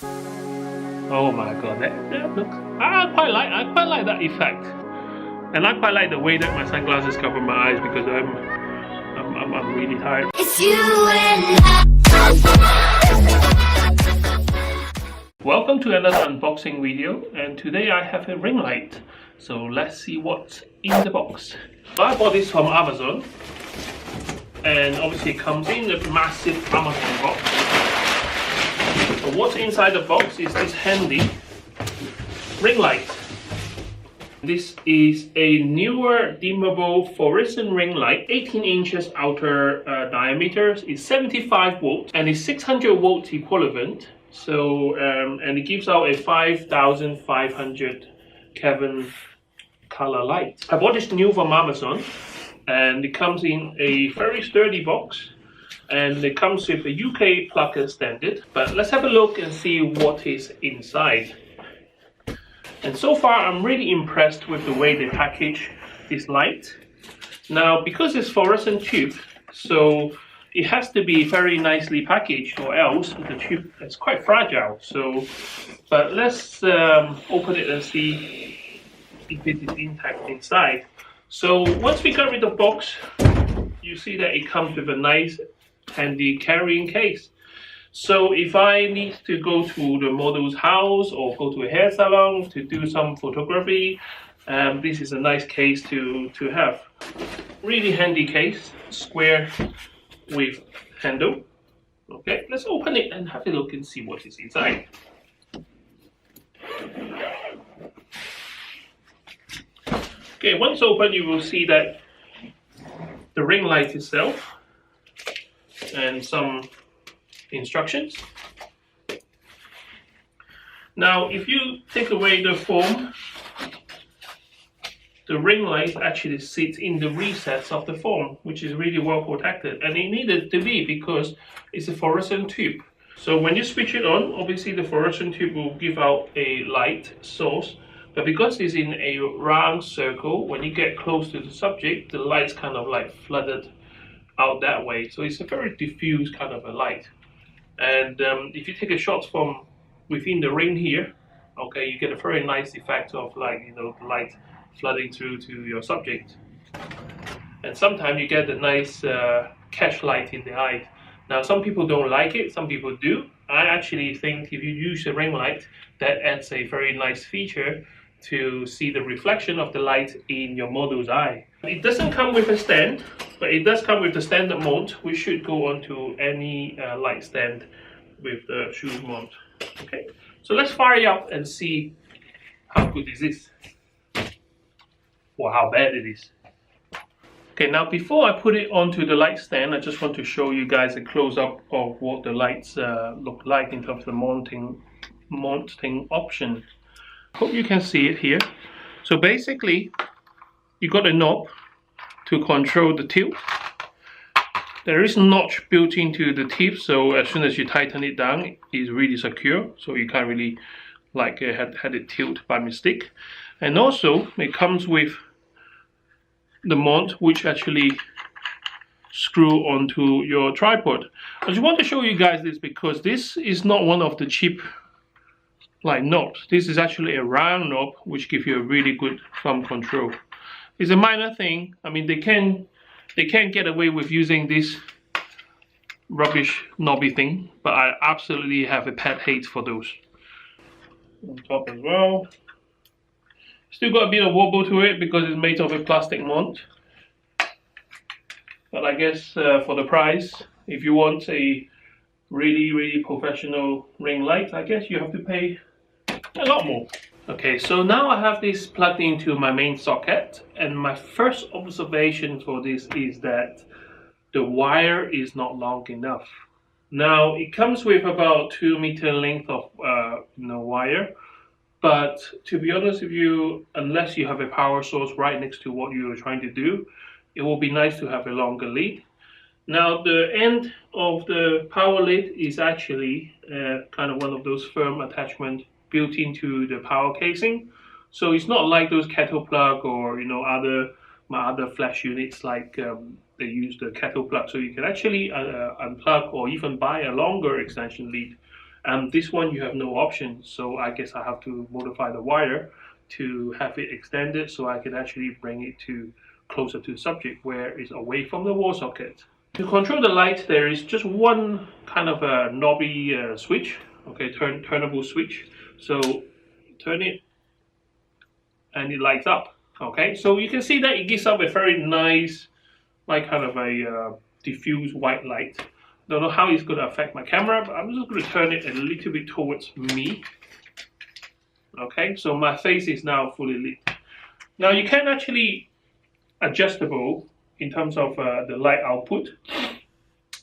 Oh my god, that looks. I quite like that effect, and I quite like the way that my sunglasses cover my eyes because I'm really tired. It's you and Welcome to another unboxing video, and today I have a ring light. So let's see what's in the box. So I bought this from Amazon, and obviously it comes in a massive Amazon box. So what's inside the box is this handy ring light. This is a Neewer dimmable fluorescent ring light, 18 inches outer diameter, is 75 volts and is 600 volts equivalent. So and it gives out a 5500 Kelvin color light. I bought this new from Amazon, and it comes in a very sturdy box, and it comes with a UK plug as standard. But let's have a look and see what is inside. And so far I'm really impressed with the way they package this light. Now, because it's fluorescent tube, so it has to be very nicely packaged, or else the tube is quite fragile. So, but let's open it and see if it is intact inside. So once we got rid of the box, you see that it comes with a nice handy carrying case. So if I need to go to the model's house or go to a hair salon to do some photography, this is a nice case to have. Really handy case, square with handle. Okay, let's open it and have a look and see what is inside. Okay, once open, you will see that the ring light itself and some instructions. Now, if you take away the foam, the ring light actually sits in the recess of the foam, which is really well protected, and it needed to be because it's a fluorescent tube. So when you switch it on, obviously the fluorescent tube will give out a light source, but because it's in a round circle, when you get close to the subject, the light's kind of like flooded out that way. So it's a very diffuse kind of a light. And if you take a shot from within the ring here, okay, you get a very nice effect of, like, you know, the light flooding through to your subject. And sometimes you get a nice catch light in the eye. Now, some people don't like it, some people do. I actually think if you use a ring light, that adds a very nice feature to see the reflection of the light in your model's eye. It doesn't come with a stand, but it does come with the standard mount, which should go onto any light stand with the shoe mount. Okay, so let's fire it up and see how good is this, or how bad it is. Okay, now before I put it onto the light stand, I just want to show you guys a close-up of what the lights look like in terms of the mounting option. Hope you can see it here. So basically, you got a knob to control the tilt. There is a notch built into the tip, so as soon as you tighten it down, it's really secure, so you can't really like had it tilt by mistake. And also it comes with the mount, which actually screw onto your tripod. I just want to show you guys this because this is not one of the cheap like knobs. This is actually a round knob which gives you a really good thumb control. It's a minor thing. I mean, they can get away with using this rubbish knobby thing, but I absolutely have a pet hate for those. On top as well. Still got a bit of wobble to it because it's made of a plastic mount. But I guess for the price, if you want a really professional ring light, I guess you have to pay a lot more. Okay, so now I have this plugged into my main socket, and my first observation for this is that the wire is not long enough. Now, it comes with about 2 meter length of wire, but to be honest with you, unless you have a power source right next to what you're trying to do, it will be nice to have a longer lead. Now, the end of the power lead is actually kind of one of those firm attachments built into the power casing, so it's not like those kettle plug or my other flash units, like they use the kettle plug, so you can actually unplug or even buy a longer extension lead And this one you have no option, so I guess I have to modify the wire to have it extended so I can actually bring it to closer to the subject where it's away from the wall socket. To control the light, there is just one kind of a knobby switch, okay, turnable switch. So turn it and it lights up. Okay, so you can see that it gives up a very nice, like kind of a diffuse white light. Don't know how it's going to affect my camera, but I'm just going to turn it a little bit towards me. Okay, so my face is now fully lit. Now you can actually adjustable in terms of the light output,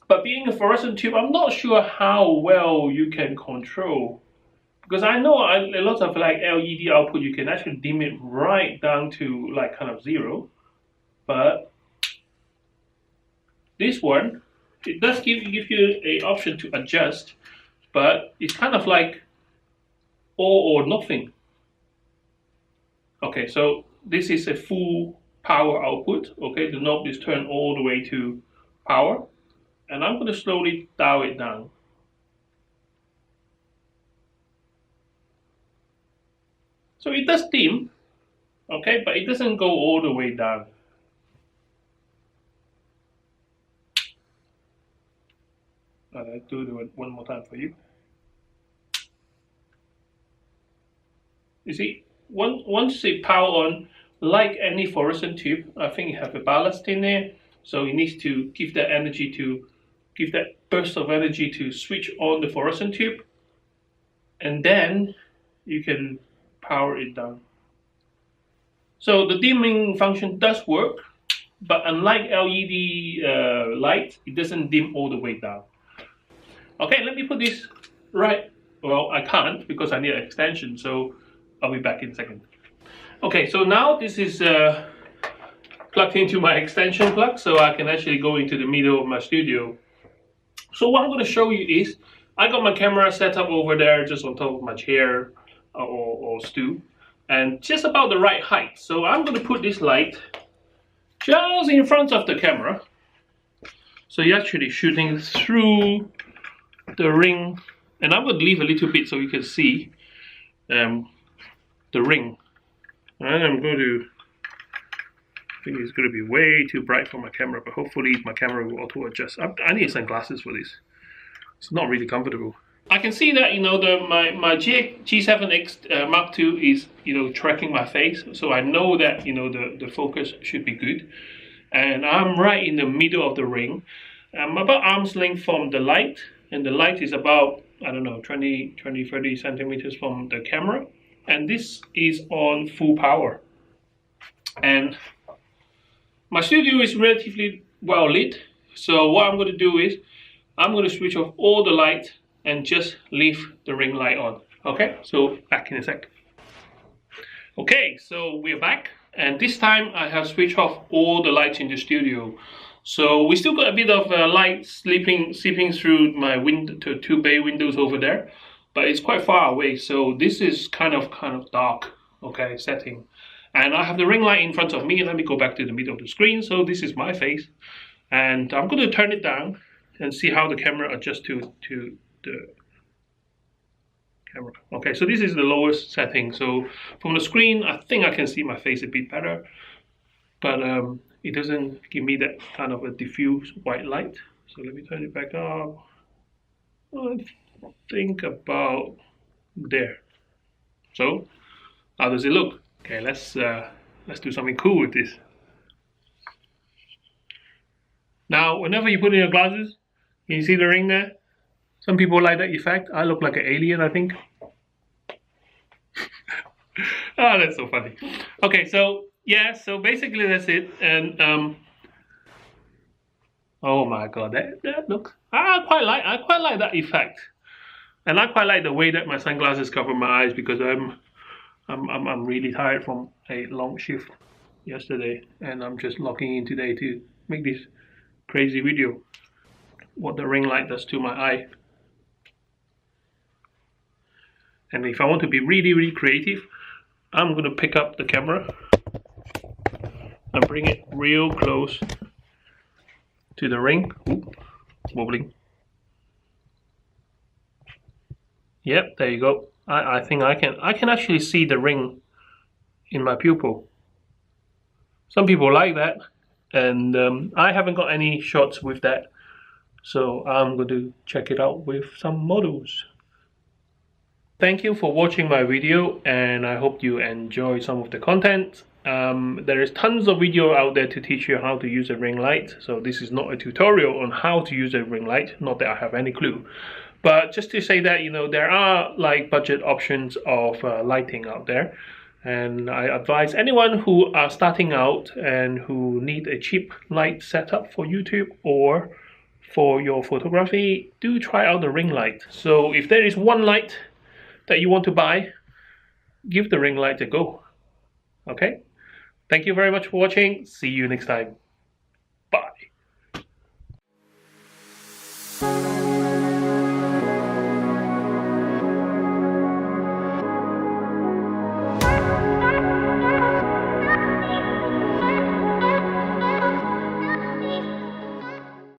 but being a fluorescent tube, I'm not sure how well you can control, because I know a lot of like LED output you can actually dim it right down to like kind of 0, but this one, it does give you an option to adjust, but it's kind of like all or nothing. Okay, so this is a full power output. Okay, the knob is turned all the way to power, and I'm going to slowly dial it down. So it does dim, okay, but it doesn't go all the way down. I'll do it one more time for you. You see, once it power on, like any fluorescent tube, I think you have a ballast in there, so it needs to give that energy to give that burst of energy to switch on the fluorescent tube, and then you can power it down. So the dimming function does work, but unlike LED light, it doesn't dim all the way down. Okay, let me put this right. Well, I can't because I need an extension, so I'll be back in a second. Okay, so now this is plugged into my extension plug, so I can actually go into the middle of my studio. So what I'm going to show you is, I got my camera set up over there just on top of my chair or stool, and just about the right height. So I'm going to put this light just in front of the camera, so you're actually shooting through the ring, and I'm going to leave a little bit so you can see the ring. And I'm going to, I think it's going to be way too bright for my camera, but hopefully my camera will auto adjust. I need sunglasses for this. It's not really comfortable. I can see that, you know, my G7X Mark II is, you know, tracking my face, so I know that, you know, the focus should be good. And I'm right in the middle of the ring. I'm about arm's length from the light, and the light is about, I don't know, 30 centimeters from the camera. And this is on full power. And my studio is relatively well lit, so what I'm going to do is I'm going to switch off all the light and just leave the ring light on. Okay, so back in a sec. Okay, so we're back, and this time I have switched off all the lights in the studio. So we still got a bit of light seeping through my window, to 2 bay windows over there, but it's quite far away. So this is kind of dark, okay, setting. And I have the ring light in front of me. Let me go back to the middle of the screen. So this is my face, and I'm going to turn it down and see how the camera adjusts to the camera. Okay, so this is the lowest setting. So from the screen, I think I can see my face a bit better, but it doesn't give me that kind of a diffuse white light. So let me turn it back up. I think about there. So how does it look? Okay, let's do something cool with this. Now, whenever you put in your glasses, can you see the ring there? Some people like that effect. I look like an alien, I think. Oh, that's so funny. Okay, so yeah, so basically that's it. And oh my god, that looks. I quite like that effect, and I quite like the way that my sunglasses cover my eyes, because I'm really tired from a long shift yesterday, and I'm just logging in today to make this crazy video. What the ring light does to my eye. And if I want to be really creative, I'm going to pick up the camera and bring it real close to the ring. Ooh, wobbling. Yep, there you go. I think I can actually see the ring in my pupil. Some people like that, and I haven't got any shots with that, so I'm going to check it out with some models. Thank you for watching my video, and I hope you enjoy some of the content. There is tons of video out there to teach you how to use a ring light, so this is not a tutorial on how to use a ring light, not that I have any clue. But just to say that, you know, there are like budget options of lighting out there. And I advise anyone who are starting out and who need a cheap light setup for YouTube or for your photography, do try out the ring light. So if there is one light that you want to buy, give the ring light a go. Okay? Thank you very much for watching. See you next time.